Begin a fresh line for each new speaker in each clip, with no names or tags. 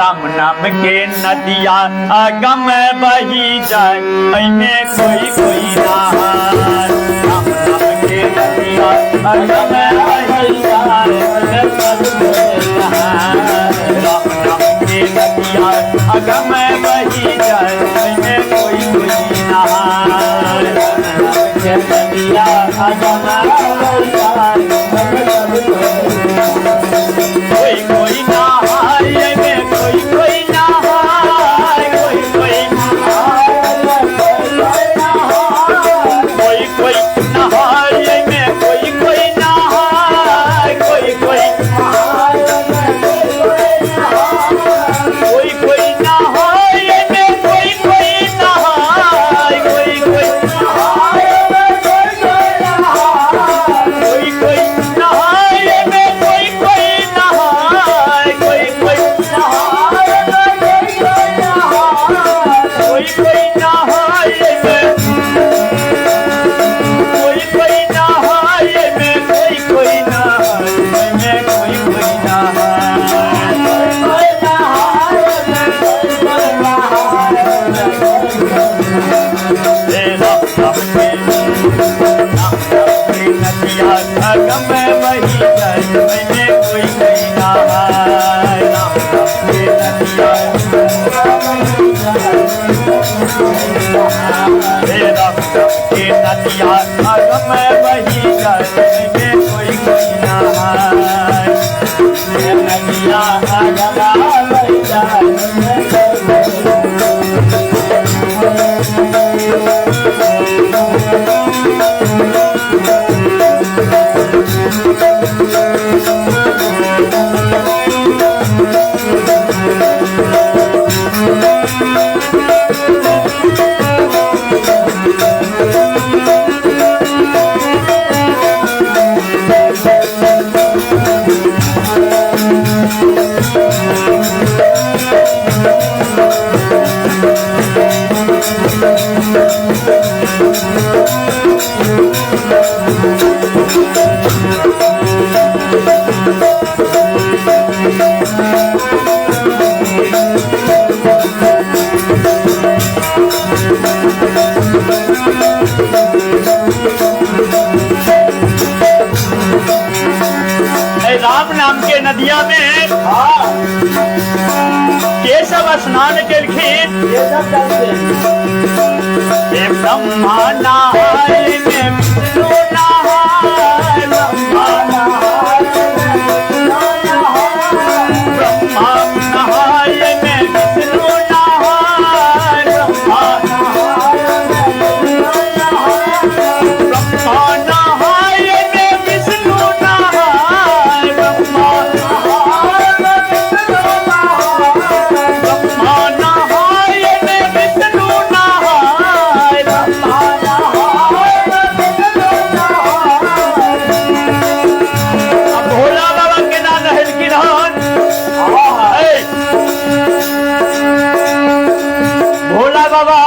राम नाम के नदिया अगम बही जाए ऐमे कोई कोई ना हाय। राम नाम के नदिया अगम बही जाए राम नाम के नदिया अगम बही जाए ऐमे कोई कोई ना हाय। नदिया अगम बही जाए कोई कोई ना हाय में कोई कोई ना हाय कोई कोई ना हाय कोई कोई ना हाय में कोई कोई ना हाय कोई कोई कोई कोई ना हाय में कोई कोई ना हाय कोई कोई कोई कोई ना हाय में कोई कोई ना हाय कोई कोई कोई ना हाय में कोई कोई ना हाय में कोई कोई ना हाय में कोई कोई ना नदिया अगम बही जाए मैंने कोई कोई ना हाय। राम के नदिया राम के नदिया अगम बही जाए मैंने कोई कोई ना हाय। नदिया अगम बही जाए राम नाम के नदिया में केशव स्नान के खीर ब्रह्मा नहाय में विष्णु नहाय ब्रह्मा नहाय ब्रह्मा नहाय में विष्णु नहाय ब्रह्मा ब्रह्मा नहाय में विष्णु नहाय ब्रह्मा नहाय में विष्णु नहाय अब भोला बाबा के ना नहल की नहान भोला बाबा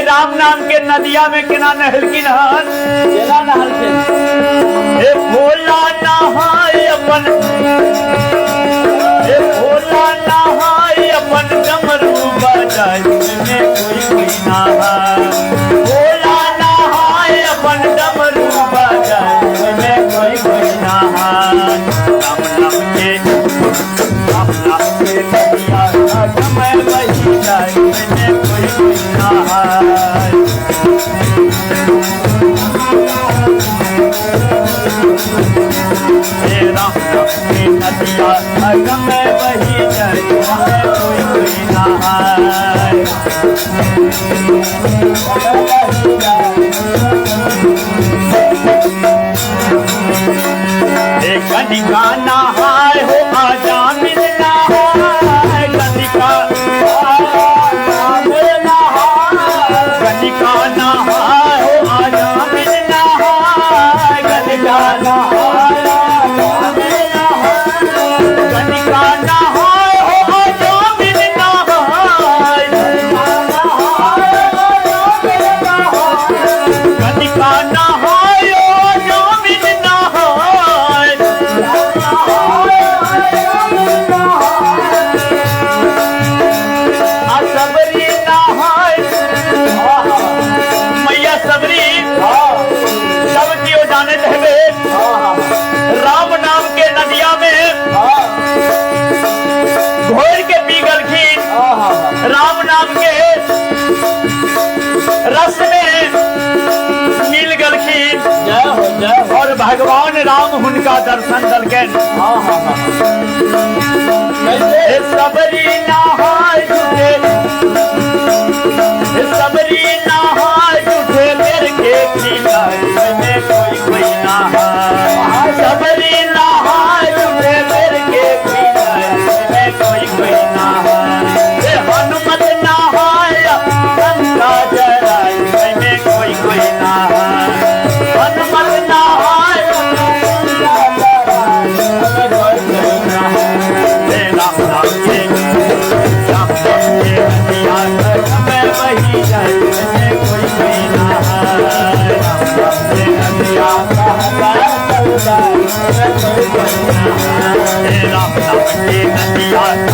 राम नाम के नदिया में किना नहल की नहान हे भोला नहाय अपन हे भोला नहाय अपन डमरू बजाए में कोई कोई नहाय भोला नहाय अपन डमरू बजाए में कोई कोई नहाय। राम नाम के नदिया अगम बही जाए में कोई कोई नहाय। राम के नदिया अगम बही जाए कोई कोई नहाय। कनिका नहाय हो आजामिन नहाय कनिका कनिका नहाय हो आजामिन नहाय कनिका नहाय कनिका नहाय हो आजामिन नहाय कनिका नहाय हो आजामिन नहाय राम उनका दर्शन दलके सबरी नहाय जुटे सबरी नहाय जुटे मेरे के में कोई नहाय सबरी नहाय जुटे मेरे के में कोई नहाय हनुमत नहाय गंगा जराय में कोई नहाय हनुमत नहाय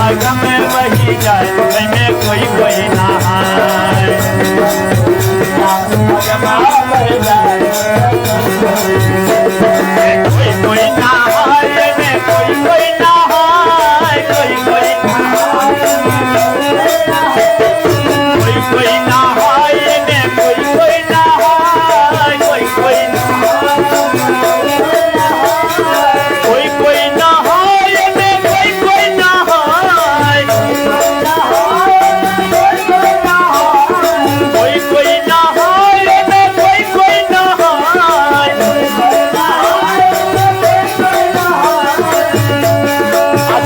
में वही जाए में कोई नहाय कोई नहाय में कोई नहाय कोई नहाय में कोई नहाय कोई नहाय में कोई नहाय कोई नहाय में कोई नहाय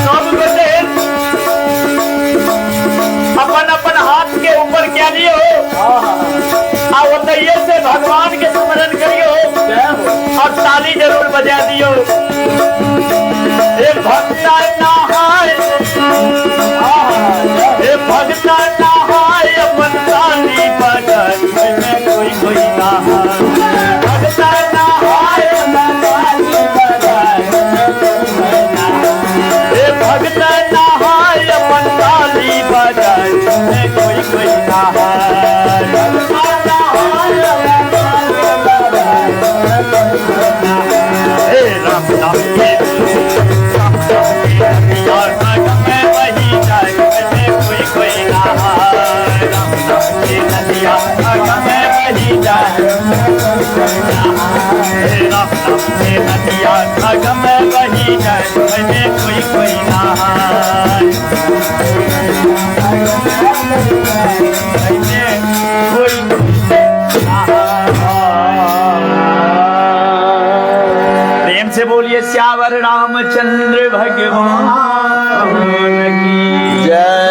सब बेटे अपन अपन हाथ के ऊपर क्या लियो आवतैये से भगवान के स्मरण करियो और ताली जरूर बजा दियो भक्ता नहाय भक्ता नहाय अपन ताली बजाय में कोई नहाय भक्ता नहाय भक्ता नहाय अपन ताली बजाय में कोई नहाय राम नाम के और में वही जाए में कोई नहाय राम नाम के नदिया में वही जाए राम नाम के नदिया में वही जाए में कोई नहाय प्रेम से बोलिए श्यावर रामचंद्र भगवान की जय।